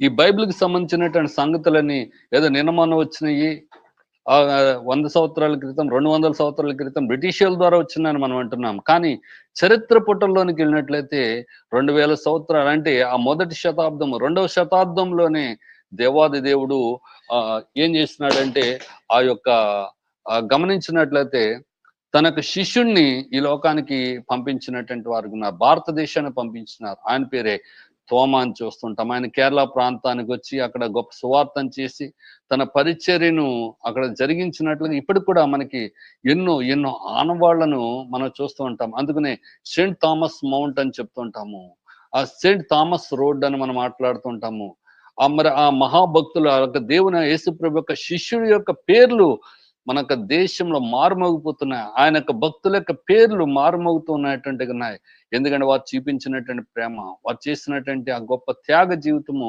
ఈ బైబిల్‌కి సంబంధించినటువంటి సంగతులన్నీ ఏదో నిన్న మొన్న వచ్చినయి. 100 సంవత్సరాల క్రితం, 200 సంవత్సరాల క్రితం బ్రిటిషోళ్ళ ద్వారా వచ్చిందని మనం అంటున్నాం. కానీ చరిత్ర పుటల్లోనికెళ్ళినట్లయితే 2000 సంవత్సరాలు అంటే ఆ మొదటి శతాబ్దం, రెండవ శతాబ్దంలోనే దేవాది దేవుడు ఏం చేస్తున్నాడంటే ఆ యొక్క గమనించినట్లయితే తనకు శిష్యుడిని ఈ లోకానికి పంపించినటువంటి వారున్నారు. భారతదేశాన్ని పంపించినారు. ఆయన పేరే తోమా అని చూస్తుంటాం. ఆయన కేరళ ప్రాంతానికొచ్చి అక్కడ గొప్ప సువార్తను చేసి, తన పరిచర్యను అక్కడ జరిగించినట్లుగా ఇప్పటికి కూడా మనకి ఎన్నో ఆనవాళ్ళను మనం చూస్తూ ఉంటాం. అందుకనే సెయింట్ థామస్ మౌంట్ అని చెప్తుంటాము. ఆ సెయింట్ థామస్ రోడ్ అని మనం మాట్లాడుతుంటాము. మరి ఆ మహాభక్తులు ఆ యొక్క దేవుని యేసుప్రభు యొక్క శిష్యుడి యొక్క పేర్లు మన యొక్క దేశంలో మారుమోగిపోతున్నాయి. ఆయన యొక్క భక్తుల యొక్క పేర్లు మారుమోగుతున్నటువంటివి ఉన్నాయి. ఎందుకంటే వారు చూపించినటువంటి ప్రేమ, వారు చేసినటువంటి ఆ గొప్ప త్యాగ జీవితము